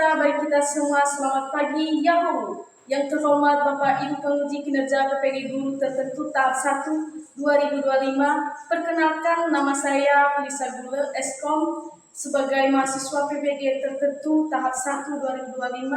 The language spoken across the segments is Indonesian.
sejahtera bagi kita semua. Selamat pagi, Yahoo! Yang terhormat Bapak Ibu Penguji Kinerja PPG Guru Tertentu tahap 1 2025. Perkenalkan, nama saya Lisa Gule Eskom sebagai mahasiswa PPG Tertentu tahap 1 2025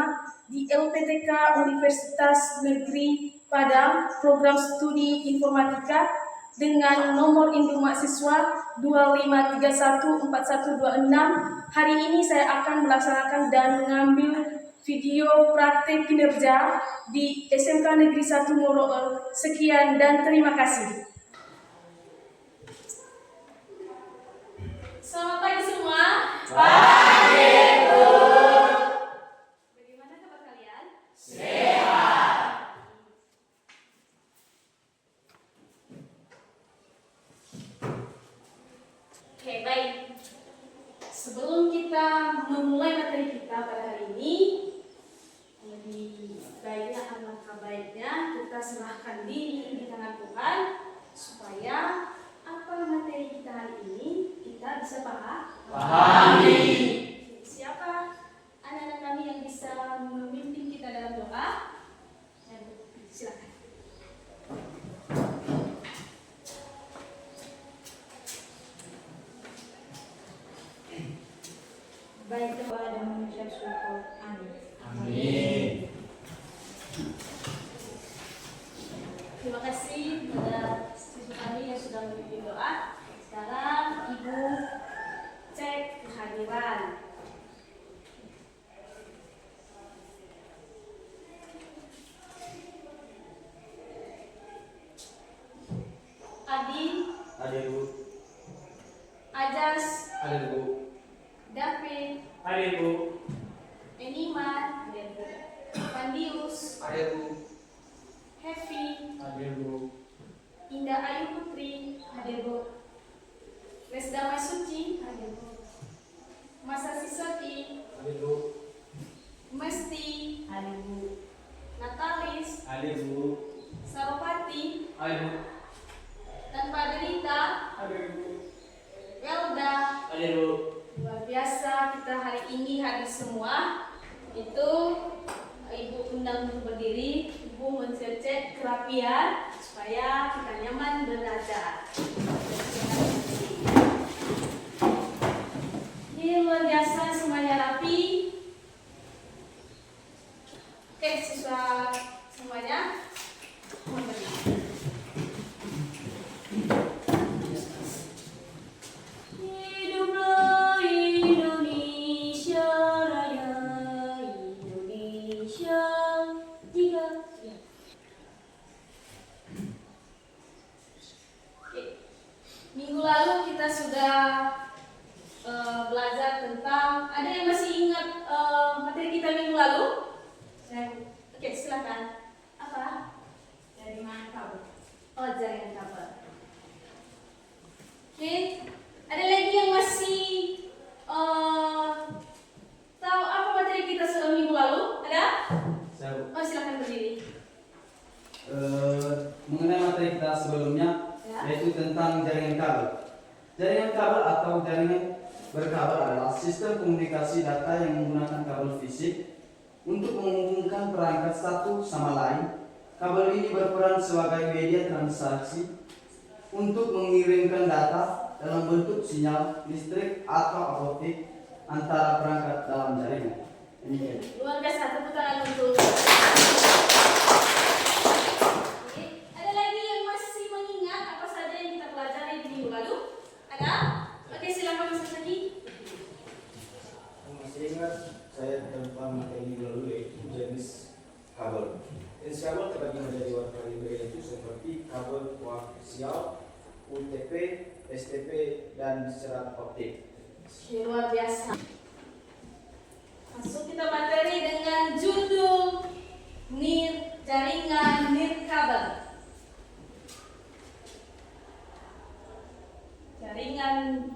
di LPTK Universitas Negeri Padang, program studi informatika dengan nomor induk mahasiswa 25314126. Hari ini saya akan melaksanakan dan mengambil video praktek kinerja di SMK Negeri 1 Moroel. Sekian dan terima kasih. Selamat pagi semua. Pagi, Bu. Bagaimana kabar kalian? Sehat. Oke, baik. Sebelum kita memulai materi kita pada hari ini, lebih baiknya alangkah baiknya kita serahkan diri di tangan Tuhan supaya apa materi kita hari ini kita bisa Pahami. Siapa anak-anak kami yang bisa memimpin kita dalam doa? Silakan. Baik, doa dan mengucap syukur. Amin. Amin. Terima kasih kepada siswa kami yang sudah memimpin doa. Sekarang Ibu cek kehadiran. Adi, Ada, Bu. Ajas, Ada, Bu. David, Ada, Bu. Eniman, Pandius, Ada, Bu. Heavy, Ada, Bu. Indah Ayu Putri, hadir Bu. Lesdamai Suci, hadir Bu. Masa Sisoti, Ada, Bu. Mesti, Hari Bu. Natalis, Ada, Bu. Saropati, Ada, Bu. Tanpa Derita, Ada, Bu. Welda. Ada, Bu. Luar biasa kita hari ini hadir semua. Itu Ibu undang untuk berdiri, Ibu mencecek kerapian supaya kita nyaman belajar. Ini luar biasa, semuanya rapi. Oke, siswa semuanya, mohon berdiri. Hiduplah Indonesia Raya, Indonesia tiga. Oke. Minggu lalu kita sudah belajar tentang, ada yang masih ingat materi kita minggu lalu? Oke, silakan. Apa? Jaringan kabel. Oh, jaringan kabel. Oke, ada lagi yang masih tahu apa materi kita minggu lalu? Ada? Saya, Bu. Oh, silakan berdiri. Mengenai materi kita sebelumnya, Ya. yaitu tentang jaringan kabel. Jaringan kabel atau jaringan berkabel adalah sistem komunikasi data yang menggunakan kabel fisik untuk menghubungkan perangkat satu sama lain. Kabel ini berperan sebagai media transaksi untuk mengirimkan data dalam bentuk sinyal listrik atau optik antara perangkat dalam jaringan. Demikian. Luar biasa, tepuk tangan untuk. Oke, ada lagi yang masih mengingat apa saja yang kita pelajari di minggu lalu? Ada? Oke, silakan Mas Sadi. Masih ingat saya tentang materi minggu lalu yaitu jenis kabel. Jenis kabel terbagi menjadi warna limbah yaitu seperti kabel koaksial, UTP, STP, dan serat optik. Oke, luar biasa. Masuk kita materi dengan judul jaringan nirkabel. Jaringan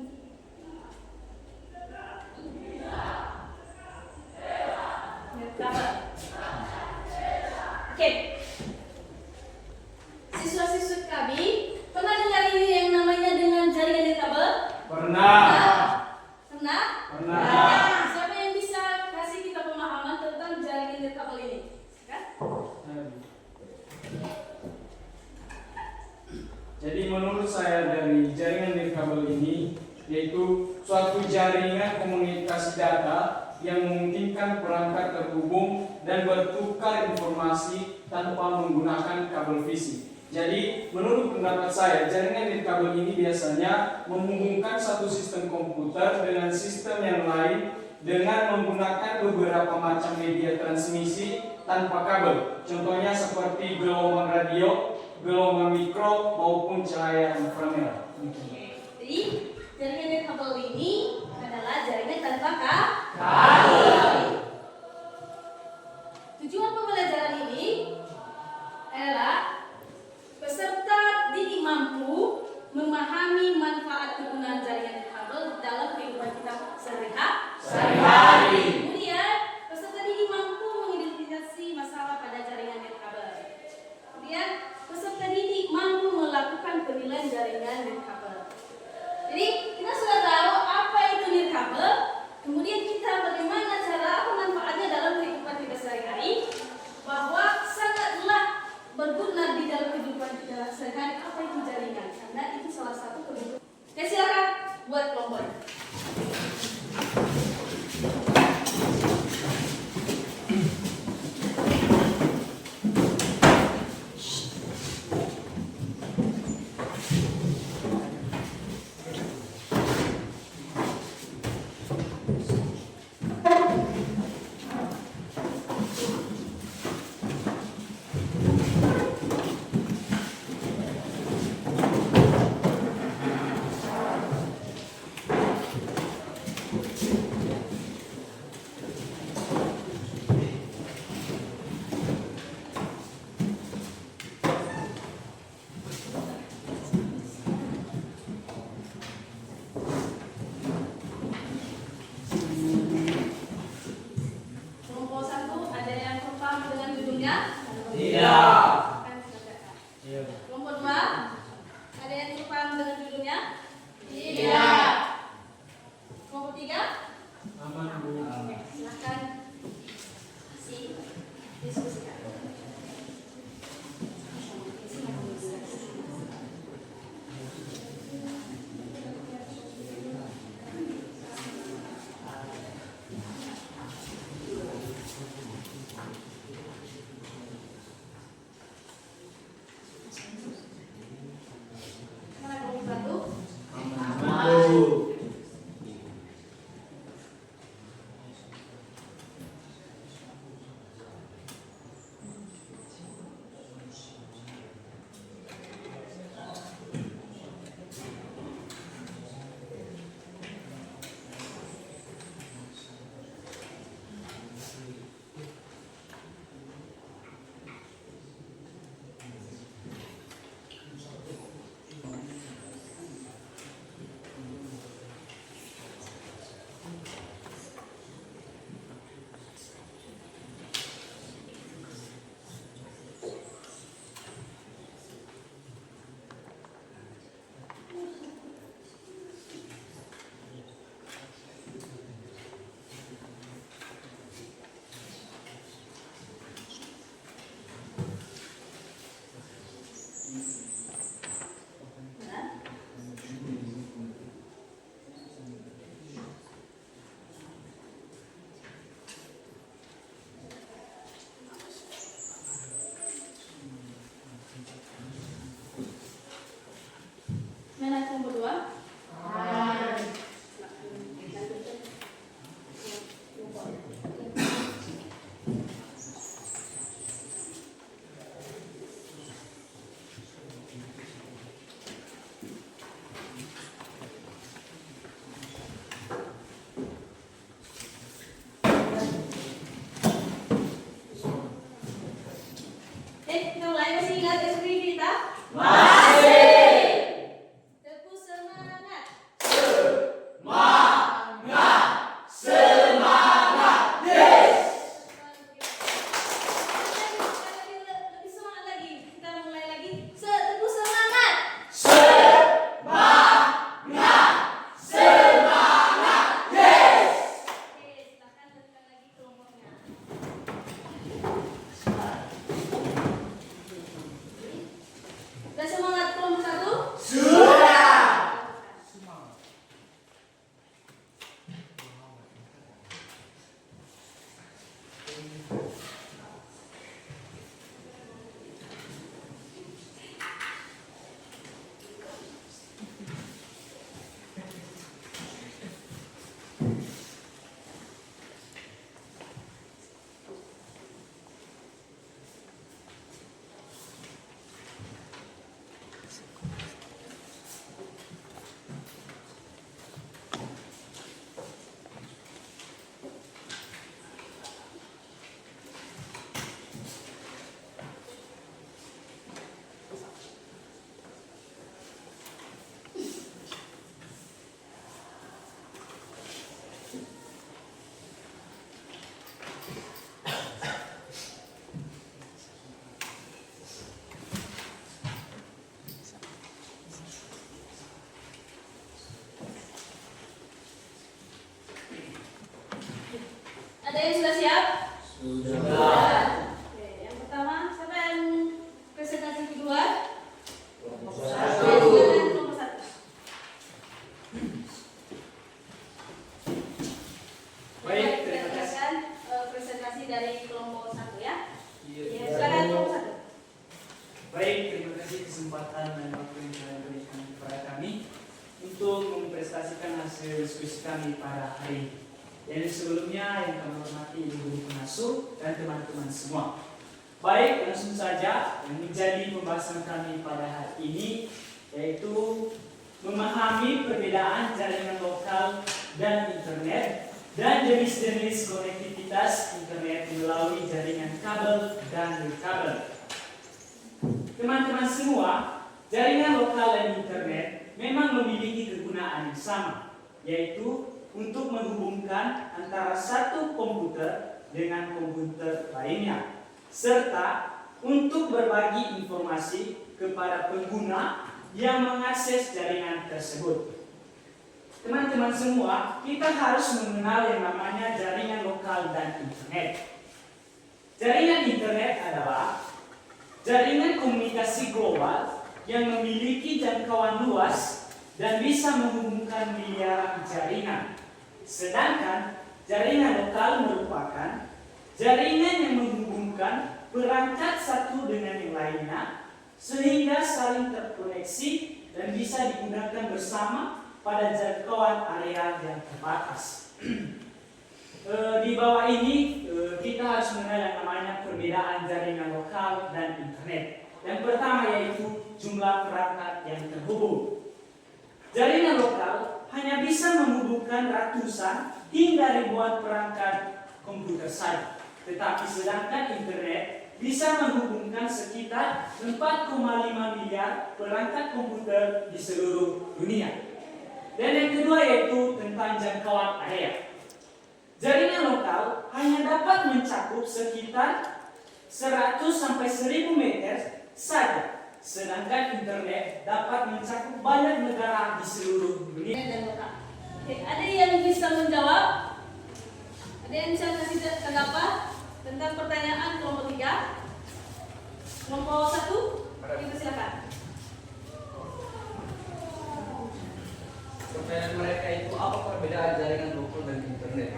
nirkabel. Oke. Siswa-siswa kami pernah dengar ini yang namanya dengan jaringan nirkabel? Pernah. Pernah? Pernah. Nah, siapa yang bisa kasih kita pemahaman? yaitu suatu jaringan komunikasi data yang memungkinkan perangkat terhubung dan bertukar informasi tanpa menggunakan kabel fisik. Jadi, menurut pendapat saya, jaringan nirkabel ini biasanya menghubungkan satu sistem komputer dengan sistem yang lain dengan menggunakan beberapa macam media transmisi tanpa kabel. Contohnya seperti gelombang radio, gelombang mikro, maupun cahaya inframerah. Jadi, jaringan nirkabel ini adalah jaringan tanpa kabel. Tujuan pembelajaran ini adalah peserta didik mampu memahami manfaat penggunaan jaringan nirkabel dalam kehidupan kita sehari-hari. Kemudian, peserta didik mampu mengidentifikasi masalah pada jaringan nirkabel. Kemudian, peserta didik mampu melakukan penilaian jaringan nirkabel. Jadi, kita sudah tahu apa itu nirkabel, kemudian kita bagaimana Ada yang sudah siap? Sudah. Oke, yang pertama, siapa yang presentasi kedua? Satu. Silakan kelompok 1. Baik, Kita terima kasih. silakan presentasi dari kelompok 1 ya. Iya. Ya, silakan kelompok 1. Baik, terima kasih kesempatan dan waktu yang telah diberikan kepada kami untuk mempresentasikan hasil diskusi kami pada hari ini. Jadi sebelumnya yang kami hormati ibu guru pengasuh dan teman-teman semua. Baik, langsung saja yang menjadi pembahasan kami pada hari ini yaitu memahami perbedaan jaringan lokal dan internet dan jenis-jenis konektivitas internet melalui jaringan kabel dan non-kabel. Teman-teman semua, jaringan lokal dan internet memang memiliki kegunaan yang sama, yaitu untuk menghubungkan antara satu komputer dengan komputer lainnya, serta untuk berbagi informasi kepada pengguna yang mengakses jaringan tersebut. Teman-teman semua, kita harus mengenal yang namanya jaringan lokal dan internet. Jaringan internet adalah jaringan komunikasi global yang memiliki jangkauan luas dan bisa menghubungkan miliaran jaringan. Sedangkan jaringan lokal merupakan jaringan yang menghubungkan perangkat satu dengan yang lainnya sehingga saling terkoneksi dan bisa digunakan bersama pada jangkauan area yang terbatas. Di bawah ini kita harus mengenal yang namanya perbedaan jaringan lokal dan internet. Yang pertama yaitu jumlah perangkat yang terhubung. Jaringan lokal hanya bisa menghubungkan ratusan hingga ribuan perangkat komputer saja. Tetapi sedangkan internet bisa menghubungkan sekitar 4,5 miliar perangkat komputer di seluruh dunia. Dan yang kedua yaitu tentang jangkauan area. Jaringan lokal hanya dapat mencakup sekitar 100 sampai 1000 meter saja. Sedangkan internet dapat mencakup banyak negara di seluruh dunia. Dan lokal. Oke, ada yang bisa menjawab? Ada yang bisa kasih tanggapan tentang pertanyaan kelompok 3? Kelompok 1, kita silakan. Pertanyaan mereka itu apa perbedaan jaringan lokal dan internet?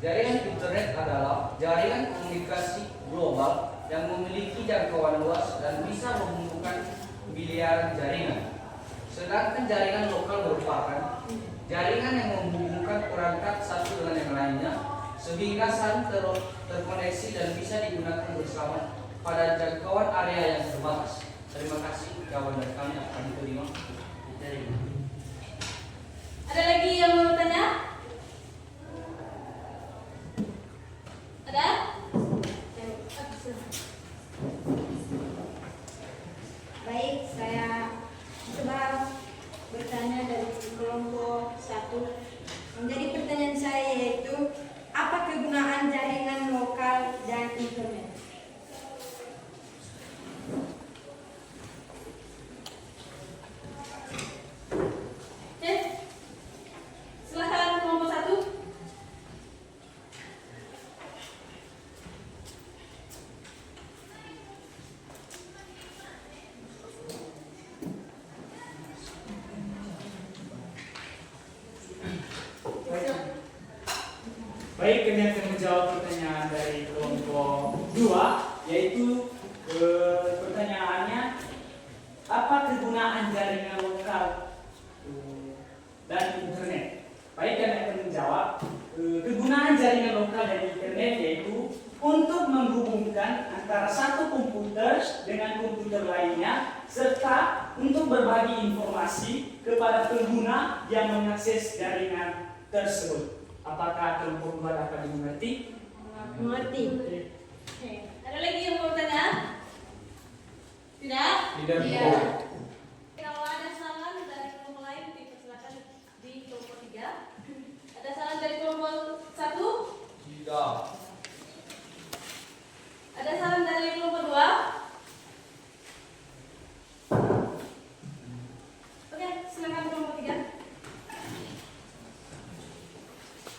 Jaringan internet adalah jaringan komunikasi global yang memiliki jangkauan luas dan bisa menghubungkan miliaran jaringan. Sedangkan jaringan lokal merupakan jaringan yang menghubungkan perangkat satu dengan yang lainnya sehingga saling terkoneksi dan bisa digunakan bersama pada jangkauan area yang terbatas. Terima kasih, jawaban dari kami akan diterima. Ada lagi yang mau bertanya? Ada? Baik, saya coba bertanya dari kelompok 1. Menjadi pertanyaan saya yaitu apa kegunaan jaringan lokal dan internet? Oke. Silakan kelompok 1. Baik, kami akan menjawab pertanyaan dari kelompok 2, yaitu pertanyaannya apa kegunaan jaringan lokal dan internet. Baik, kami akan menjawab kegunaan jaringan lokal dan internet yaitu untuk menghubungkan antara satu komputer dengan komputer lainnya serta untuk berbagi informasi kepada pengguna yang mengakses jaringan tersebut. Apakah kelompok 2 dapat dimengerti? Mengerti. Oke. Ada lagi yang mau bertanya? Tidak? Tidak. Iya. Kalau ada saran dari kelompok lain, dipersilakan di kelompok 3. Ada saran dari kelompok 1? Tidak. Ada saran dari kelompok 2? Oke, silakan kelompok 3.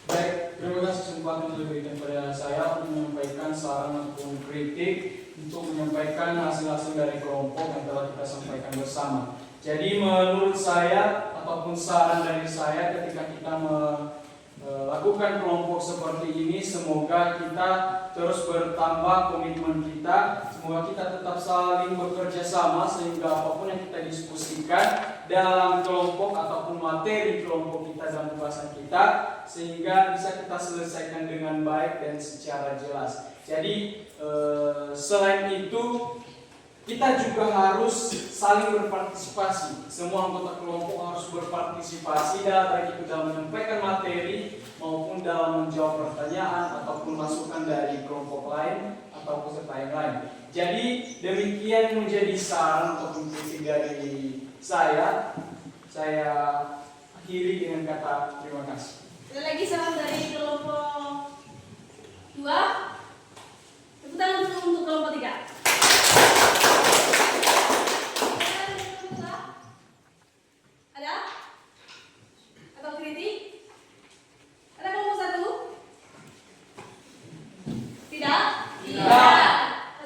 Baik, terima kasih kesempatan yang diberikan kepada saya untuk menyampaikan saran ataupun kritik untuk menyampaikan hasil-hasil dari kelompok yang telah kita sampaikan bersama. Jadi menurut saya ataupun saran dari saya ketika kita melakukan kelompok seperti ini, semoga kita terus bertambah komitmen kita, semoga kita tetap saling bekerja sama sehingga apapun yang kita diskusikan dalam kelompok ataupun materi kelompok kita dalam pembahasan kita, sehingga bisa kita selesaikan dengan baik dan secara jelas. Jadi selain itu kita juga harus saling berpartisipasi. Semua anggota kelompok harus berpartisipasi baik itu dalam menyampaikan materi maupun dalam menjawab pertanyaan ataupun masukan dari kelompok lain atau peserta yang lain. Jadi demikian menjadi saran ataupun kritik dari saya. Saya akhiri dengan kata terima kasih. Ada lagi saran dari kelompok 2. Tepuk tangan untuk kelompok 3. Ada? Atau kritik? Ada kelompok 1? Tidak? Tidak.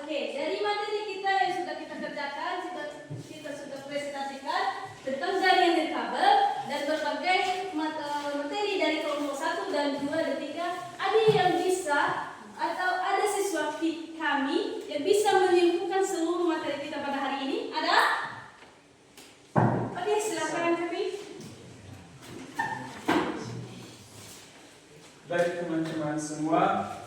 Oke, dari materi kita yang sudah kita kerjakan, kita sudah presentasikan tentang jaringan nirkabel dan berbagai materi dari kelompok 1 dan 2 dan 3. Ada yang bisa atau ada siswa kami yang bisa menyimpulkan seluruh materi kita pada hari ini? Ada? Oke, silakan kami. Baik teman-teman semua,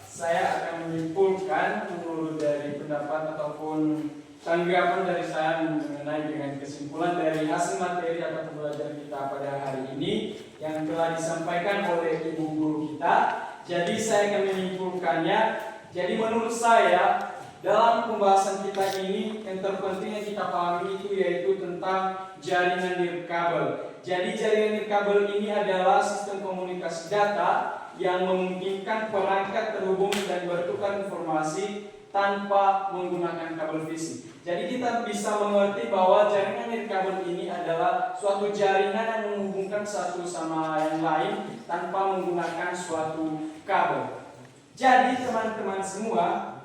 saya akan menyimpulkan menurut dari pendapat ataupun tanggapan dari saya mengenai dengan kesimpulan dari hasil materi atau pembelajaran kita pada hari ini yang telah disampaikan oleh ibu guru kita. Jadi saya akan menyimpulkannya. Jadi menurut saya dalam pembahasan kita ini yang terpenting yang kita pahami itu yaitu tentang jaringan nirkabel. Jadi jaringan nirkabel ini adalah sistem komunikasi data yang memungkinkan perangkat terhubung dan bertukar informasi tanpa menggunakan kabel fisik. Jadi kita bisa mengerti bahwa jaringan nirkabel ini adalah suatu jaringan yang menghubungkan satu sama yang lain tanpa menggunakan suatu kabel. Jadi teman-teman semua,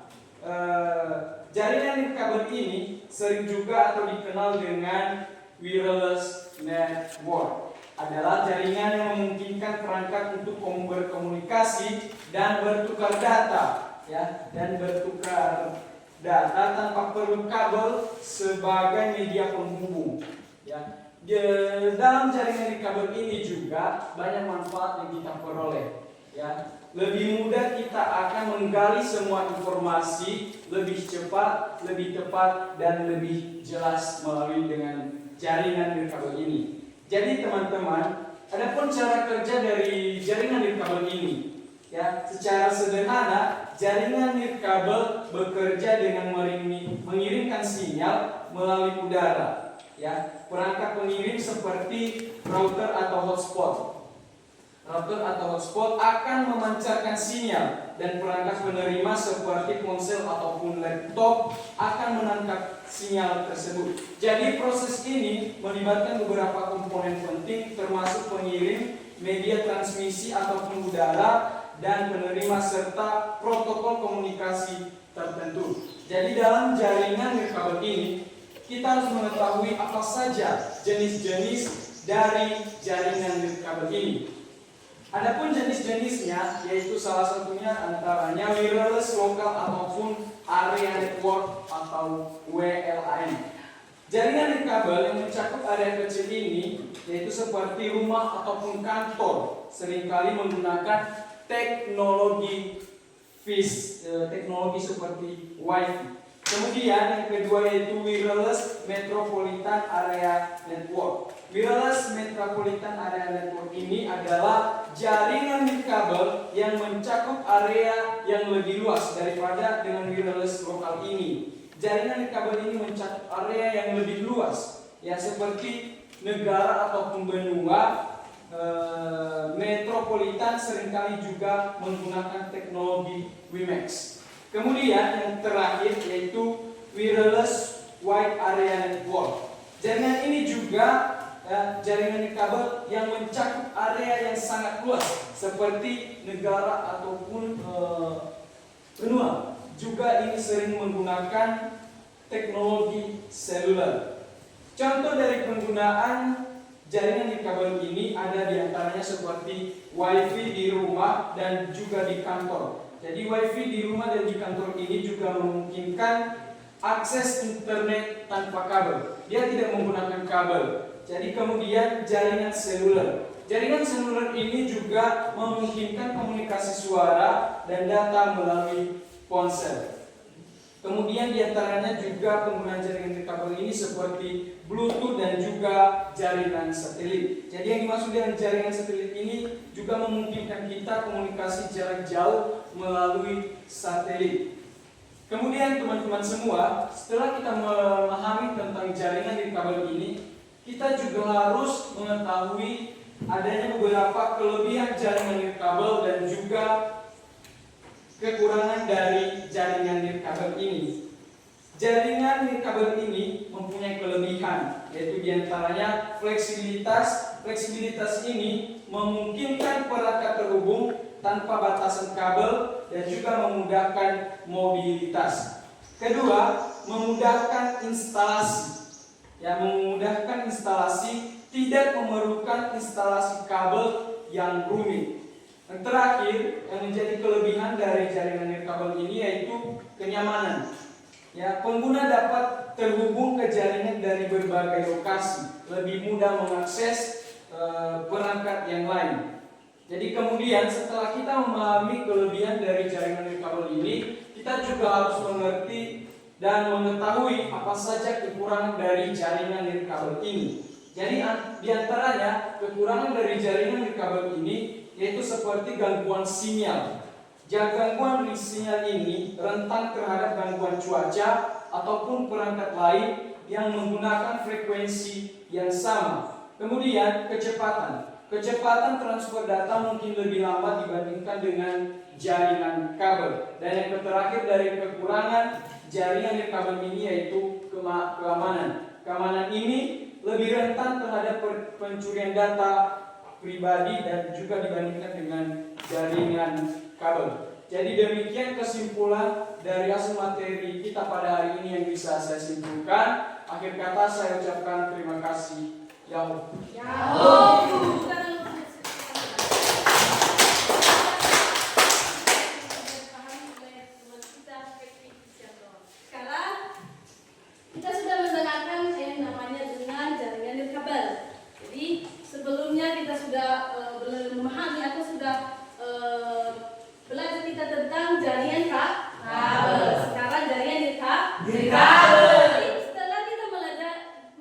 jaringan nirkabel ini sering juga atau dikenal dengan wireless network. Adalah jaringan yang memungkinkan perangkat untuk berkomunikasi dan bertukar data, dan bertukar data tanpa perlu kabel sebagai media penghubung. Dalam jaringan nirkabel ini juga banyak manfaat yang kita peroleh. Lebih mudah kita akan menggali semua informasi lebih cepat, lebih tepat, dan lebih jelas melalui dengan jaringan nirkabel ini. Jadi teman-teman, adapun cara kerja dari jaringan nirkabel ini, secara sederhana, jaringan nirkabel bekerja dengan mengirimkan sinyal melalui udara. Perangkat pengirim seperti router atau hotspot. Router atau hotspot akan memancarkan sinyal dan perangkat penerima seperti ponsel ataupun laptop akan menangkap sinyal tersebut. Jadi proses ini melibatkan beberapa komponen penting termasuk pengirim, media transmisi ataupun udara, dan penerima serta protokol komunikasi tertentu. Jadi dalam jaringan nirkabel ini kita harus mengetahui apa saja jenis-jenis dari jaringan nirkabel ini. Adapun jenis-jenisnya yaitu salah satunya antaranya wireless lokal ataupun area network atau WLAN. Jaringan nirkabel yang mencakup area kecil ini yaitu seperti rumah ataupun kantor seringkali menggunakan teknologi seperti Wi-Fi. Kemudian yang kedua yaitu wireless metropolitan area network. Wireless metropolitan area network ini adalah jaringan nirkabel yang mencakup area yang lebih luas daripada dengan wireless lokal ini. Jaringan nirkabel ini mencakup area yang lebih luas, seperti negara ataupun benua. Metropolitan seringkali juga menggunakan teknologi WiMAX. Kemudian yang terakhir yaitu wireless wide area network. Jaringan ini juga jaringan nirkabel yang mencakup area yang sangat luas seperti negara ataupun benua. Juga ini sering menggunakan teknologi seluler. Contoh dari penggunaan jaringan nirkabel ini ada diantaranya seperti wifi di rumah dan juga di kantor. Jadi wifi di rumah dan di kantor ini juga memungkinkan akses internet tanpa kabel. Dia tidak menggunakan kabel. Jadi kemudian jaringan seluler. Jaringan seluler ini juga memungkinkan komunikasi suara dan data melalui ponsel. Kemudian diantaranya juga penggunaan jaringan nirkabel ini seperti Bluetooth dan juga jaringan satelit. Jadi yang dimaksud dengan jaringan satelit ini juga memungkinkan kita komunikasi jarak jauh melalui satelit. Kemudian teman-teman semua, setelah kita memahami tentang jaringan nirkabel ini, kita juga harus mengetahui adanya beberapa kelebihan jaringan nirkabel dan juga kekurangan dari jaringan nirkabel ini. Jaringan nirkabel ini mempunyai kelebihan, yaitu diantaranya fleksibilitas. Fleksibilitas ini memungkinkan perangkat terhubung tanpa batasan kabel dan juga memudahkan mobilitas. Kedua, memudahkan instalasi. Yang memudahkan instalasi, tidak memerlukan instalasi kabel yang rumit. Yang terakhir, yang menjadi kelebihan dari jaringan nirkabel ini yaitu kenyamanan. Ya, pengguna dapat terhubung ke jaringan dari berbagai lokasi, lebih mudah mengakses perangkat yang lain. Jadi kemudian setelah kita memahami kelebihan dari jaringan nirkabel ini, kita juga harus mengerti dan mengetahui apa saja kekurangan dari jaringan nirkabel ini. Jadi diantaranya kekurangan dari jaringan nirkabel ini yaitu seperti gangguan sinyal. Gangguan sinyal ini rentan terhadap gangguan cuaca ataupun perangkat lain yang menggunakan frekuensi yang sama. Kemudian kecepatan. Kecepatan transfer data mungkin lebih lambat dibandingkan dengan jaringan kabel. Dan yang terakhir dari kekurangan jaringan nirkabel ini yaitu keamanan. Keamanan ini lebih rentan terhadap pencurian data pribadi dan juga dibandingkan dengan jaringan kabel. Jadi demikian kesimpulan dari hasil materi kita pada hari ini yang bisa saya simpulkan. Akhir kata saya ucapkan terima kasih. Yahoo. Sekarang kita sudah mendengarkan yang namanya dengan jaringan nirkabel. Jadi sebelumnya kita sudah memahami atau sudah belajar kita tentang jaringan kabel. Sekarang jaringan nirkabel. Jadi setelah kita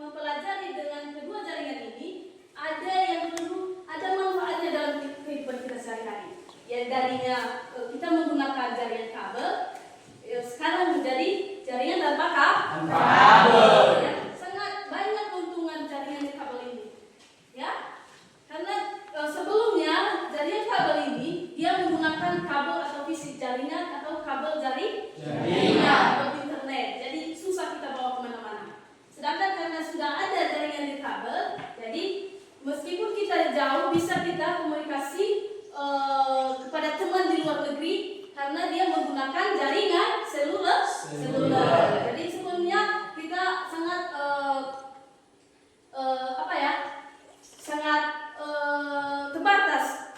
mempelajari dengan kedua jaringan ini, ada yang perlu, ada manfaatnya dalam kehidupan kita sehari-hari. Yang darinya kita menggunakan jaringan kabel, sekarang menjadi jaringan tanpa kabel. Ya, sangat banyak keuntungan jaringan nirkabel ini. Ya, karena sebelumnya jaringan kabel ini dia menggunakan kabel atau fisik jaringan atau kabel jaringan atau internet. Jadi susah kita bawa kemana-mana. Sedangkan karena sudah ada jaringan nirkabel, jadi meskipun kita jauh bisa kita komunikasi kepada teman di luar negeri karena dia menggunakan jaringan seluler. Jadi sebelumnya kita sangat sangat terbatas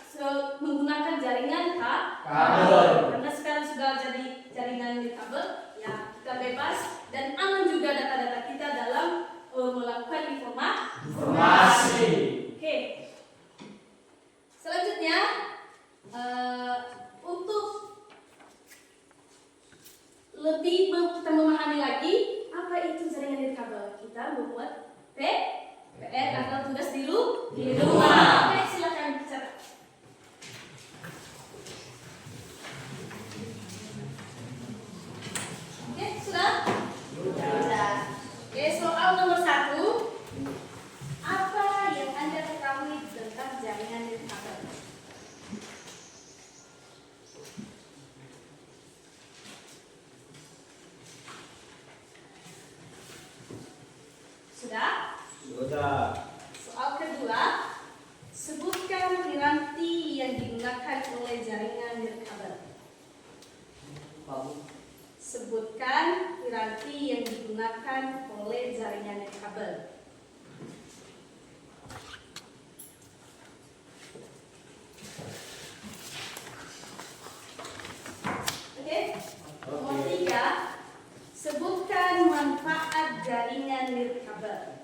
menggunakan jaringan kabel. Karena sekarang sudah jadi jaringan kabel, ya kita bebas dan aman juga data-data kita dalam melakukan informasi. Oke. Selanjutnya untuk lebih kita memahami lagi apa itu jaringan kabel, kita membuat PR atau tugas di rumah. Oke, silakan bicara. Oke, sudah? Sudah. Oke, soal nomor 1. Apa yang Anda ketahui tentang jaringan kabel? Sudah? Sudah. Soal Lalu, Sebutkan piranti yang digunakan oleh jaringan nirkabel. Oke? Nomor 3, sebutkan manfaat jaringan nirkabel.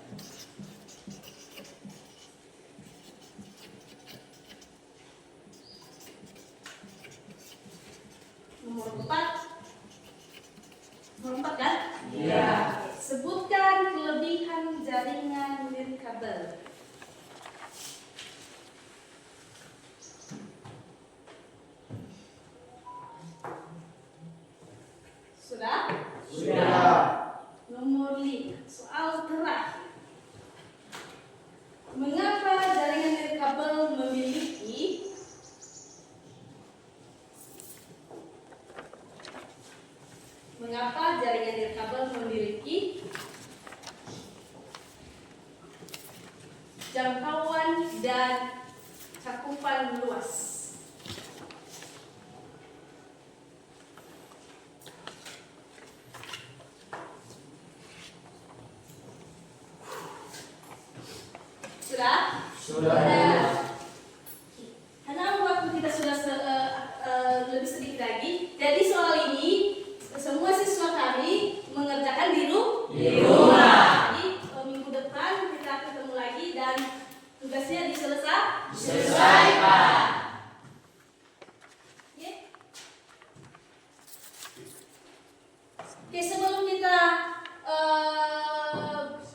Nomor 4, kan? Iya. Sebutkan kelebihan jaringan nirkabel. Sudah? Sudah. Nomor 5, soal terakhir. Mengapa jaringan nirkabel memiliki jangkauan dan cakupan luas? Sudah? Sudah. Karena waktu kita sudah lebih sedikit lagi, jadi soal ini semua siswa kami mengerjakan di rumah. Jadi minggu depan kita ketemu lagi dan tugasnya diselesaikan. Oke, sebelum kita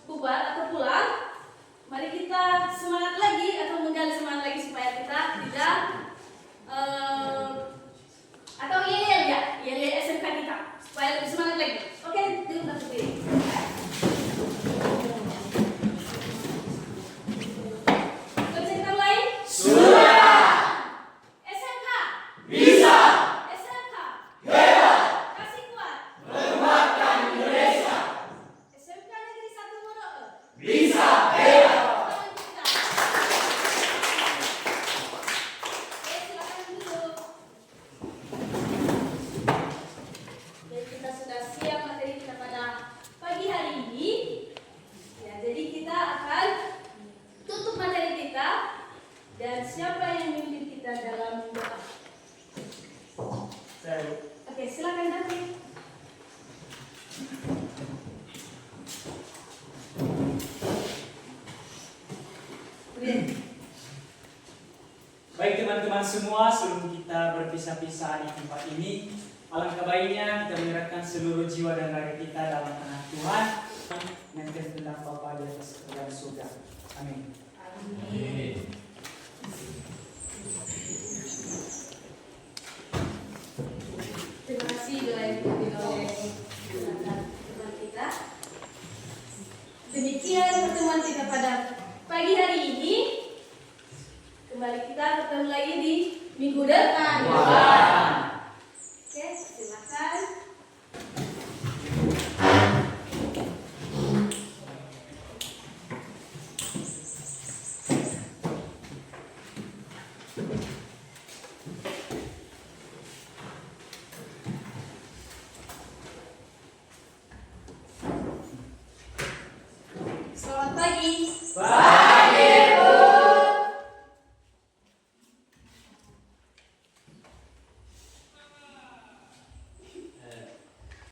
bubar atau pulang, mari kita semangat lagi atau menggali semangat lagi supaya kita tidak atau yel SMK kita supaya lebih semangat lagi. Oke, duduk berdiri. Bisa kita mulai? Sudah. SMK Bisa. SMK Hebat. kasih kuat. Menguatkan Indonesia. SMK Negeri 1 Moroe. Bisa. Hebat. Tangan kita. Oke, silakan duduk. Jadi kita sudah siap materi kita pada pagi hari ini. Ya, jadi kita akan tutup materi kita dan siapa yang memimpin kita dalam doa? Oke, silakan David. Baik teman-teman semua, sebelum kita berpisah-pisah di tempat ini, alangkah baiknya kita menyerahkan seluruh jiwa dan raga kita dalam tangan Tuhan yang tentang Bapa di atas kerajaan surga. Amin. Amin. Terima kasih doa yang dipimpin oleh teman kita. Demikian pertemuan kita pada pagi hari ini. Kembali kita ketemu lagi di minggu depan. Oke, silakan. Selamat pagi.